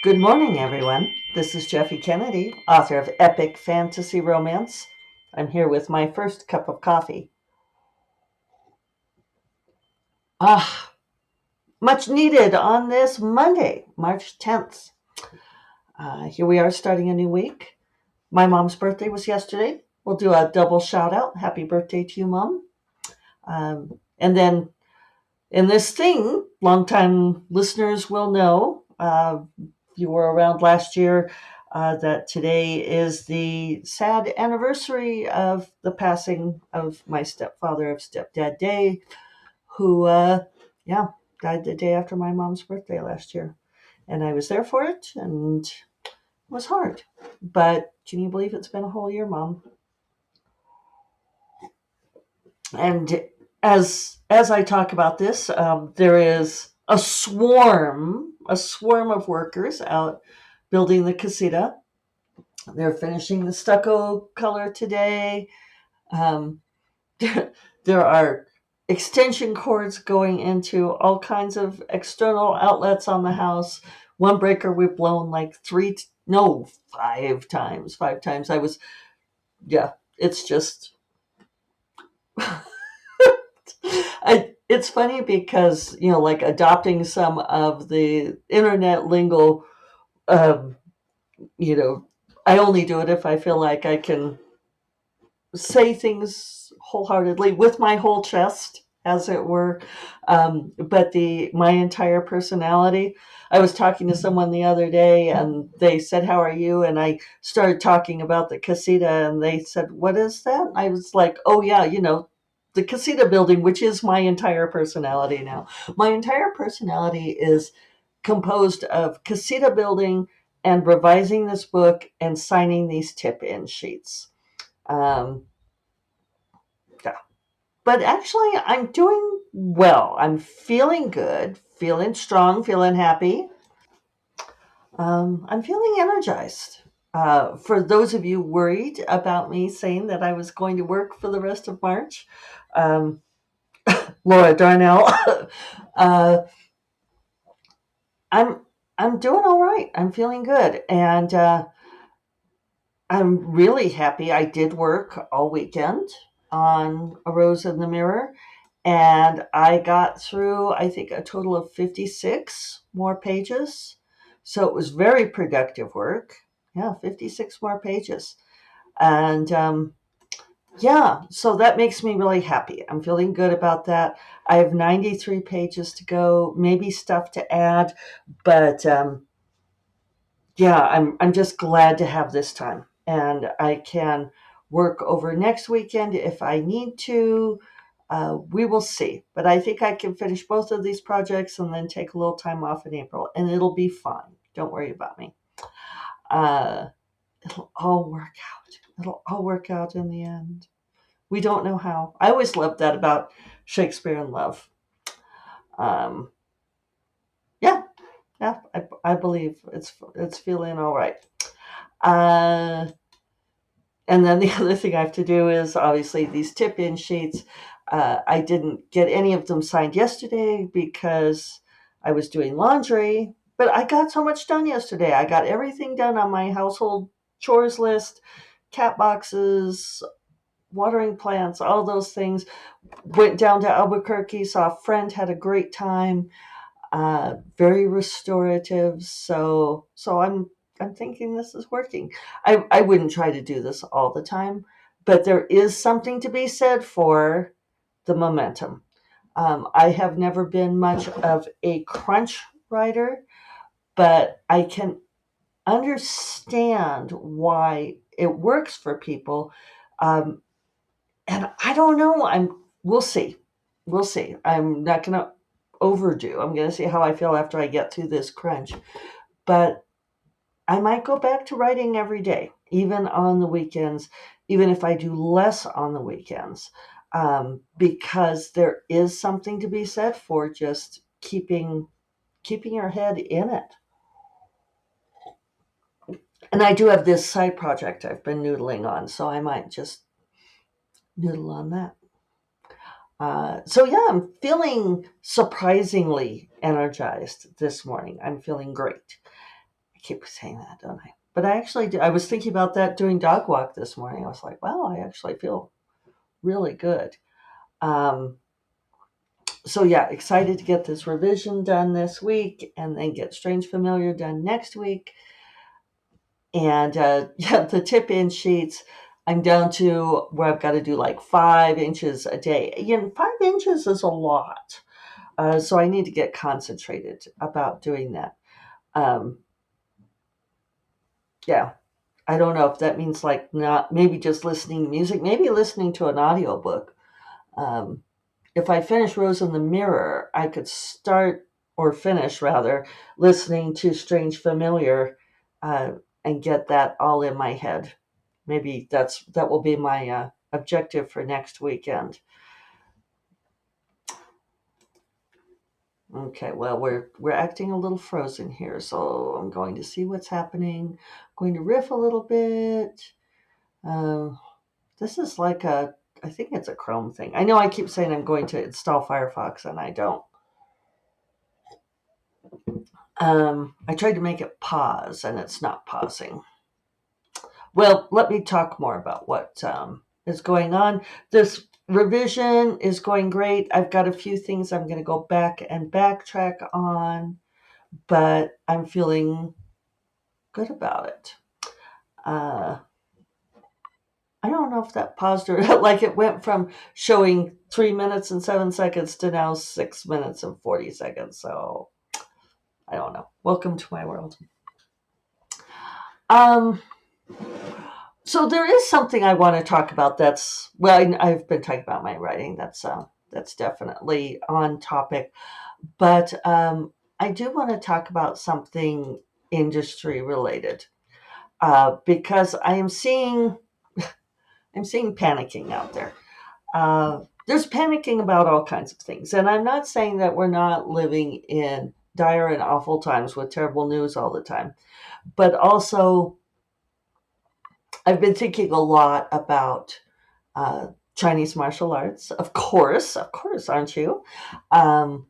Good morning, everyone. This is Jeffe Kennedy, author of Epic Fantasy Romance. I'm here with my first cup of coffee. Ah, much needed on this Monday, March 10th. Here we are starting a new week. My mom's birthday was yesterday. We'll do a double shout out. Happy birthday to you, Mom. And then in this thing, longtime listeners will know, if you were around last year, that today is the sad anniversary of the passing of my stepfather of Stepdad Day, who, yeah, died the day after my mom's birthday last year. And I was there for it, and it was hard. But can you believe it's been a whole year, Mom? And as I talk about this, there is a swarm of workers out building the casita. They're finishing the stucco color today. Um, there are extension cords going into all kinds of external outlets on the house. One breaker we've blown like no, 5 times. 5 times. Yeah, it's just it's funny because like adopting some of the internet lingo. Um, you know, I only do it if I feel like I can say things wholeheartedly with my whole chest, as it were. But the my entire personality. I was talking to someone the other day, and they said, "How are you?" And I started talking about the casita, and they said, "What is that?" I was like, "Oh yeah, the casita building, which is my entire personality now. My entire personality is composed of casita building and revising this book and signing these tip-in sheets." Um, yeah. But actually, I'm doing well. I'm feeling good, feeling strong, feeling happy. I'm feeling energized. For those of you worried about me saying that I was going to work for the rest of March, um, Laura Darnell, uh, I'm I'm doing all right. I'm feeling good, and I'm really happy. I did work all weekend on A Rose in the Mirror, and I got through, I think, a total of 56 more pages. So it was very productive work. Yeah, 56 more pages. And yeah, so that makes me really happy. I'm feeling good about that. I have 93 pages to go, maybe stuff to add, but yeah, I'm just glad to have this time, and I can work over next weekend if I need to. We will see, but I think I can finish both of these projects and then take a little time off in April, and it'll be fine. Don't worry about me. Uh, it'll all work out. It'll all work out in the end. We don't know how. I always loved that about Shakespeare in Love. Um, yeah, yeah, I believe it's feeling all right. Uh, And then the other thing I have to do is obviously these tip in sheets. I didn't get any of them signed yesterday because I was doing laundry, but I got so much done yesterday. I got everything done on my household chores list, cat boxes, watering plants, all those things. Went down to Albuquerque, saw a friend, had a great time. Very restorative. So I'm thinking this is working. I wouldn't try to do this all the time, but there is something to be said for the momentum. I have never been much of a crunch writer, but I can understand why it works for people. Um, and I don't know. We'll see. We'll see. I'm not going to overdo. I'm going to see how I feel after I get through this crunch. But I might go back to writing every day, even on the weekends, even if I do less on the weekends, because there is something to be said for just keeping your head in it. And I do have this side project I've been noodling on, so I might just noodle on that. So yeah, I'm feeling surprisingly energized this morning. I'm feeling great. keep saying that, don't I? But I actually do. I was thinking about that doing dog walk this morning. I was like, wow, I actually feel really good. Um, so yeah, excited to get this revision done this week and then get Strange Familiar done next week. And yeah, the tip in sheets, I'm down to where I've got to do like 5 inches a day. 5 inches is a lot. So I need to get concentrated about doing that. Um, yeah, I don't know if that means like not maybe just listening to music, maybe listening to an audiobook. Um, if I finish Rose in the Mirror, I could start or finish rather listening to Strange Familiar uh, and get that all in my head. Maybe that will be my objective for next weekend. Okay, well we're acting a little frozen here, so I'm going to see what's happening. I'm going to riff a little bit. Um, this is like I think it's a Chrome thing. I know I keep saying I'm going to install Firefox and I don't. I tried to make it pause and it's not pausing. Well, let me talk more about what is going on. This revision is going great. I've got a few things I'm going to go back and backtrack on, but I'm feeling good about it. Uh, I don't know if that paused or like it went from showing 3 minutes and 7 seconds to now 6 minutes and 40 seconds. So I don't know. Welcome to my world. Um, so there is something I want to talk about. That's well, I've been talking about my writing. That's definitely on topic. But I do want to talk about something industry related because I'm seeing panicking out there. There's panicking about all kinds of things, and I'm not saying that we're not living in dire and awful times with terrible news all the time, but also I've been thinking a lot about uh, Chinese martial arts, of course, aren't you? Um,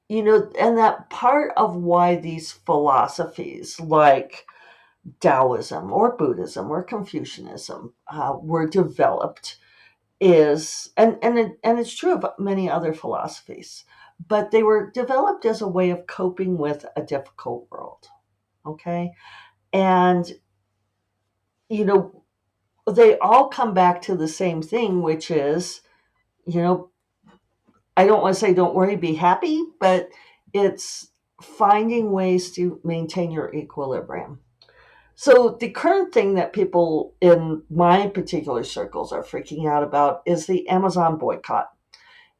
and that part of why these philosophies like Taoism or Buddhism or Confucianism were developed and it's true of many other philosophies, but they were developed as a way of coping with a difficult world. Okay, and you know they all come back to the same thing, which is you know I don't want to say don't worry, be happy, but it's finding ways to maintain your equilibrium. So the current thing that people in my particular circles are freaking out about is the Amazon boycott.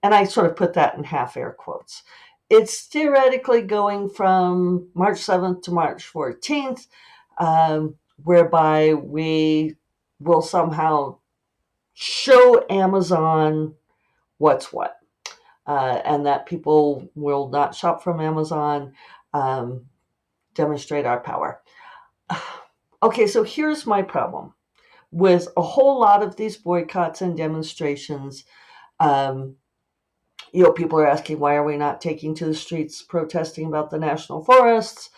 And I sort of put that in half air quotes. It's theoretically going from March 7th to March 14th, whereby we will somehow show Amazon what's what, and that people will not shop from Amazon, um, demonstrate our power. Okay, so here's my problem with a whole lot of these boycotts and demonstrations. Um, People are asking, why are we not taking to the streets protesting about the national forests,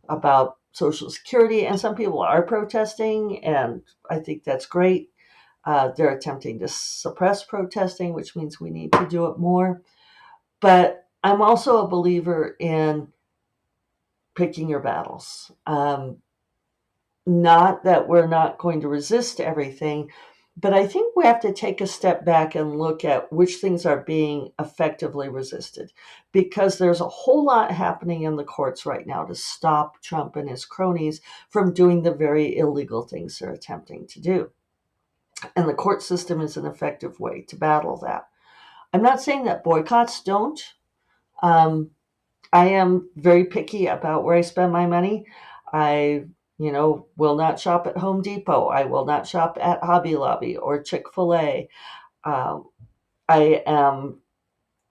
about Social Security? And some people are protesting, and I think that's great. They're attempting to suppress protesting, which means we need to do it more. But I'm also a believer in picking your battles. Not that we're not going to resist everything, but I think we have to take a step back and look at which things are being effectively resisted, because there's a whole lot happening in the courts right now to stop Trump and his cronies from doing the very illegal things they're attempting to do. And the court system is an effective way to battle that. I'm not saying that boycotts don't. Um, I am very picky about where I spend my money. I, will not shop at Home Depot. I will not shop at Hobby Lobby or Chick-fil-A. Um, I am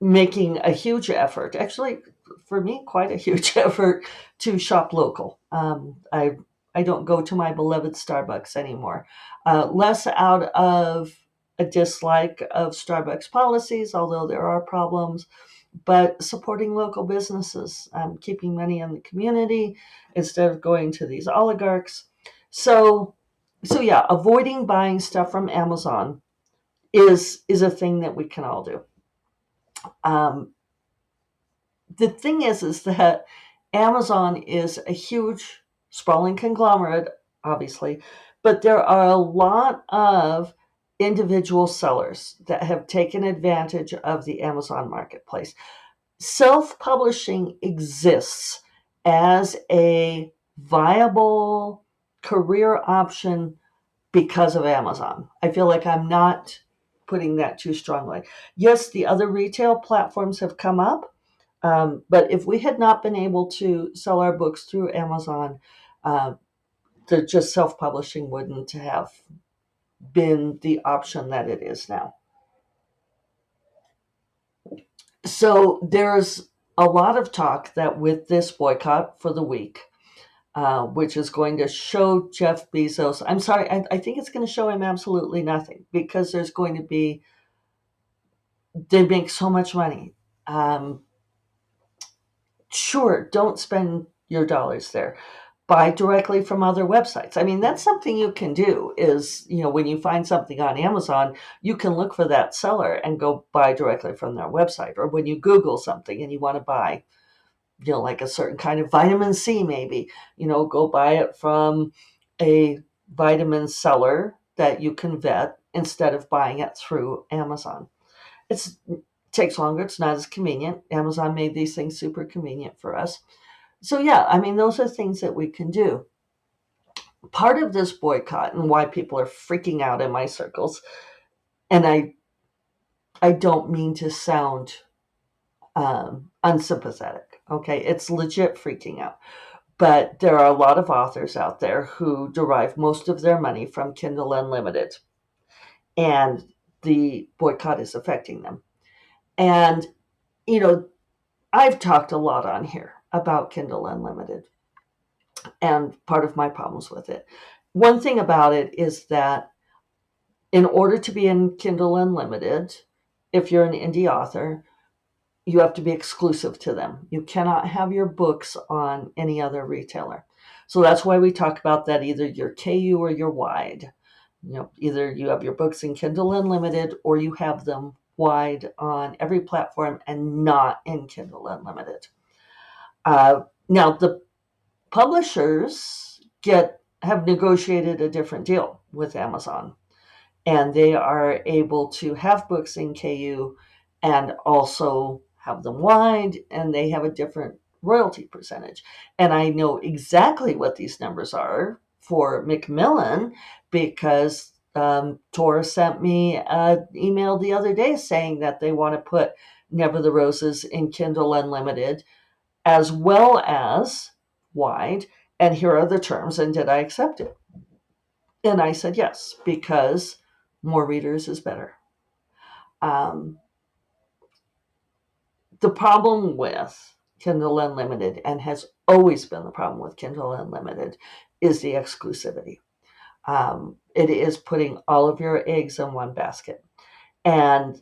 making a huge effort, actually, for me, quite a huge effort to shop local. I don't go to my beloved Starbucks anymore. Less out of a dislike of Starbucks policies, although there are problems, but supporting local businesses, keeping money in the community instead of going to these oligarchs. So, so yeah, avoiding buying stuff from Amazon is a thing that we can all do. Um, the thing is that Amazon is a huge, sprawling conglomerate, obviously, but there are a lot of individual sellers that have taken advantage of the Amazon marketplace. Self-publishing exists as a viable career option because of Amazon. I feel like I'm not putting that too strongly. Yes, the other retail platforms have come up, but if we had not been able to sell our books through Amazon, uh, the just self-publishing wouldn't have been the option that it is now. So there's a lot of talk that with this boycott for the week, which is going to show Jeff Bezos. I'm sorry, I think it's going to show him absolutely nothing because there's going to be, they make so much money. Sure, don't spend your dollars there. Buy directly from other websites. I mean, that's something you can do is, when you find something on Amazon, you can look for that seller and go buy directly from their website. Or when you Google something and you want to buy, like a certain kind of vitamin C, maybe, go buy it from a vitamin seller that you can vet instead of buying it through Amazon. It takes longer. It's not as convenient. Amazon made these things super convenient for us. So yeah, I mean, those are things that we can do. Part of this boycott and why people are freaking out in my circles, and I don't mean to sound unsympathetic. Okay, it's legit freaking out. But there are a lot of authors out there who derive most of their money from Kindle Unlimited, and the boycott is affecting them. And, I've talked a lot on here about Kindle Unlimited and part of my problems with it. One thing about it is that in order to be in Kindle Unlimited, if you're an indie author, you have to be exclusive to them. You cannot have your books on any other retailer. So that's why we talk about that either you're KU or you're wide. Either you have your books in Kindle Unlimited or you have them wide on every platform and not in Kindle Unlimited. Now, the publishers have negotiated a different deal with Amazon, and they are able to have books in KU and also have them wide, and they have a different royalty percentage. And I know exactly what these numbers are for Macmillan because Tor sent me an email the other day saying that they want to put Never the Roses in Kindle Unlimited as well as wide, and here are the terms, and did I accept it? And I said yes, because more readers is better. The problem with Kindle Unlimited, and has always been the problem with Kindle Unlimited, is the exclusivity. It is putting all of your eggs in one basket. And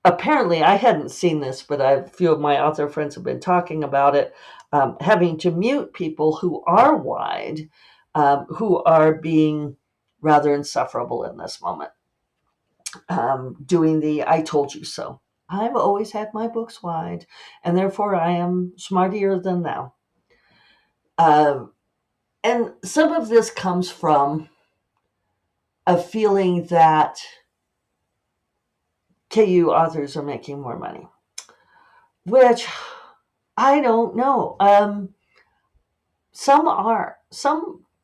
apparently, I hadn't seen this, but a few of my author friends have been talking about it, having to mute people who are wide, who are being rather insufferable in this moment, doing the I told you so. I've always had my books wide, and therefore I am smartier than thou. And some of this comes from a feeling that KU authors are making more money, which I don't know. Some are.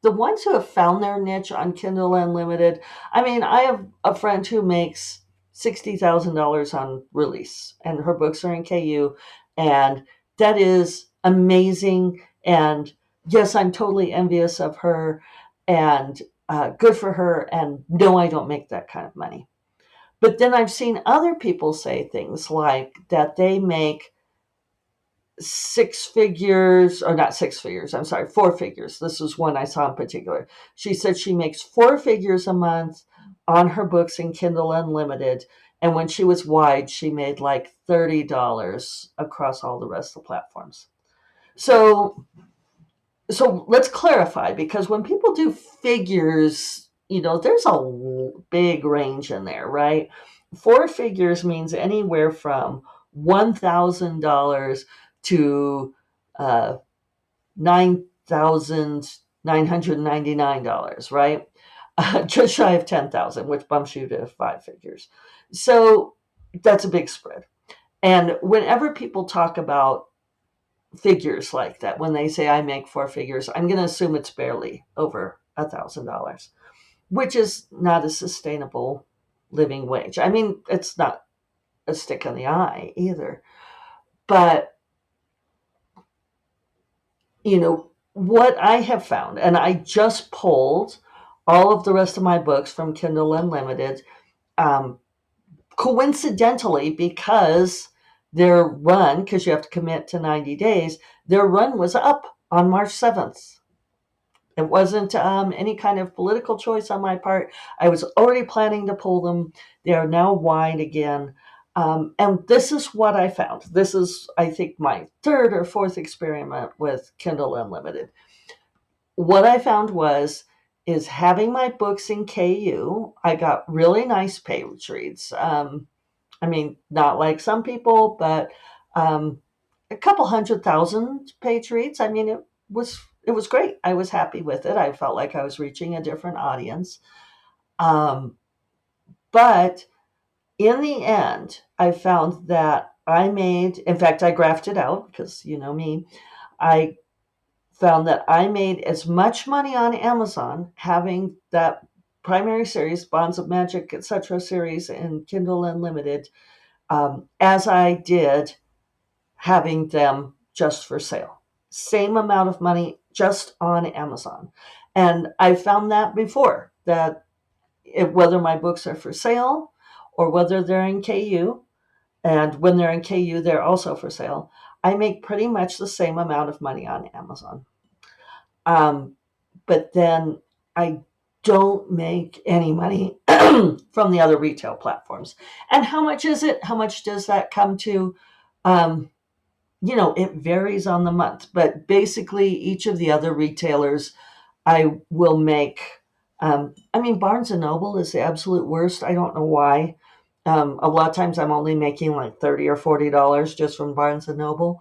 The ones who have found their niche on Kindle Unlimited. I mean, I have a friend who makes $60,000 on release, and her books are in KU, and that is amazing. And yes, I'm totally envious of her, and good for her. And no, I don't make that kind of money. But then I've seen other people say things like that they make six figures, or not six figures, I'm sorry, four figures. This is one I saw in particular. She said she makes four figures a month on her books in Kindle Unlimited, And when she was wide, she made like $30 across all the rest of the platforms. So let's clarify, because when people do figures, there's a big range in there, right? Four figures means anywhere from $1,000 to $9,999, right? Just shy of 10,000, which bumps you to five figures. So that's a big spread. And whenever people talk about figures like that, when they say I make four figures, I'm going to assume it's barely over $1,000, which is not a sustainable living wage. I mean, it's not a stick in the eye either. But, what I have found, and I just pulled all of the rest of my books from Kindle Unlimited, um, coincidentally, because their run, because you have to commit to 90 days, their run was up on March 7th. It wasn't any kind of political choice on my part. I was already planning to pull them. They are now wide again. And this is what I found. This is, I think, my third or fourth experiment with Kindle Unlimited. What I found is having my books in KU, I got really nice page reads. I mean, not like some people, but um, a couple 100,000 page reads. I mean, it was great. I was happy with it. I felt like I was reaching a different audience. Um, but in the end, I found that in fact, I graphed it out because you know me. I found that I made as much money on Amazon having that primary series, Bonds of Magic, etc. series in Kindle Unlimited, as I did having them just for sale. Same amount of money just on Amazon. And I found that before, that whether my books are for sale or whether they're in KU, and when they're in KU, they're also for sale, I make pretty much the same amount of money on Amazon. Um, but then I don't make any money from the other retail platforms. And how much is it? How much does that come to? Um, it varies on the month, but basically each of the other retailers I will make. I mean, Barnes and Noble is the absolute worst. I don't know why. A lot of times I'm only making like $30 or $40 just from Barnes and Noble.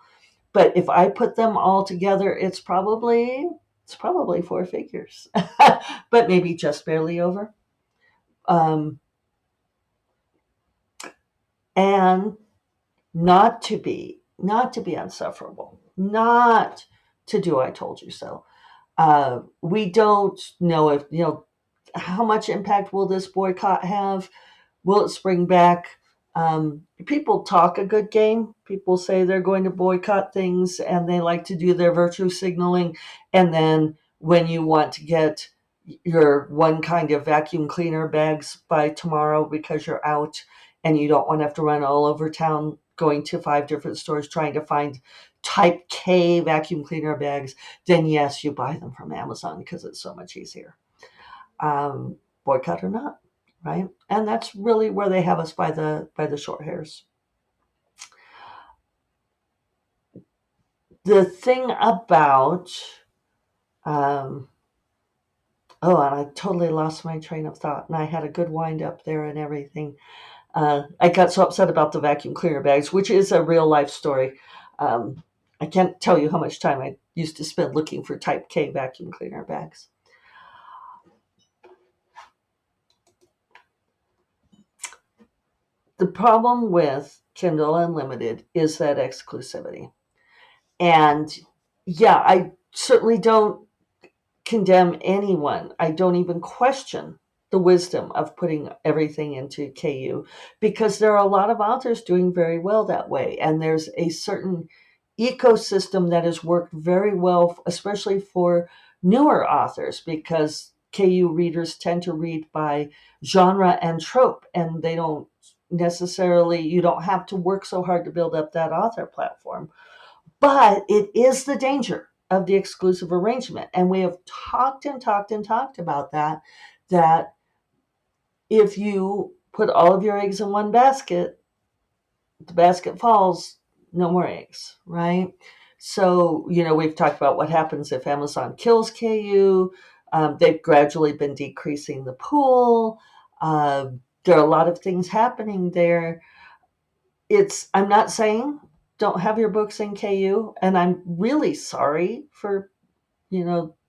But if I put them all together, it's probably four figures, but maybe just barely over. Um, and not to be unsufferable, not to do I told you so. We don't know if how much impact will this boycott have. Will it spring back? People talk a good game. People say they're going to boycott things, and they like to do their virtue signaling. And then when you want to get your one kind of vacuum cleaner bags by tomorrow because you're out and you don't want to have to run all over town going to 5 different stores trying to find type K vacuum cleaner bags, then yes, you buy them from Amazon because it's so much easier. Boycott or not, right? And that's really where they have us by the short hairs. The thing about um, oh, and I totally lost my train of thought, and I had a good wind up there and everything. I got so upset about the vacuum cleaner bags, which is a real life story. Um, I can't tell you how much time I used to spend looking for Type K vacuum cleaner bags. The problem with Kindle Unlimited is that exclusivity. And yeah, I certainly don't condemn anyone. I don't even question the wisdom of putting everything into KU, because there are a lot of authors doing very well that way. And there's a certain ecosystem that has worked very well, especially for newer authors, because KU readers tend to read by genre and trope, and they don't necessarily, you don't have to work so hard to build up that author platform. But it is the danger of the exclusive arrangement. And we have talked and talked and talked about that if you put all of your eggs in one basket, the basket falls, no more eggs, right? So, we've talked about what happens if Amazon kills KU. They've gradually been decreasing the pool. There are a lot of things happening there. I'm not saying don't have your books in KU, and I'm really sorry for,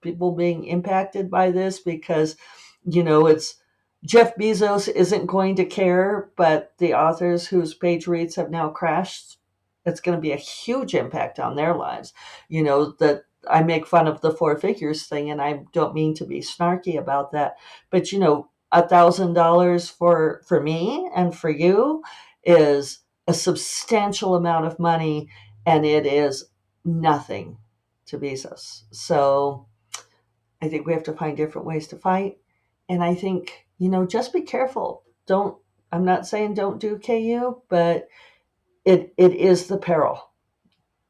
people being impacted by this because, it's Jeff Bezos isn't going to care, but the authors whose page reads have now crashed, it's going to be a huge impact on their lives. That I make fun of the four figures thing, and I don't mean to be snarky about that, but $1,000 for me and for you is a substantial amount of money, and it is nothing to Bezos. So I think we have to find different ways to fight. And I think, just be careful. I'm not saying don't do KU, but it is the peril.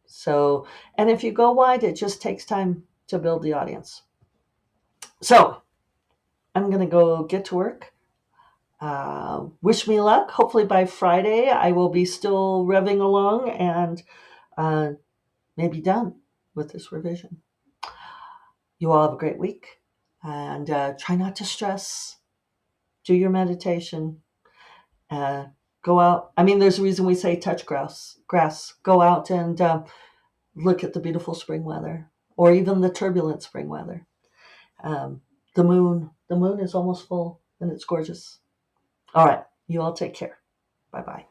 So, and if you go wide, it just takes time to build the audience. So I'm going to go get to work. Wish me luck. Hopefully by Friday, I will be still revving along and maybe done with this revision. You all have a great week, and try not to stress. Do your meditation. Go out. I mean, there's a reason we say touch grass. Go out and look at the beautiful spring weather, or even the turbulent spring weather. The moon is almost full, and it's gorgeous. All right. You all take care. Bye-bye.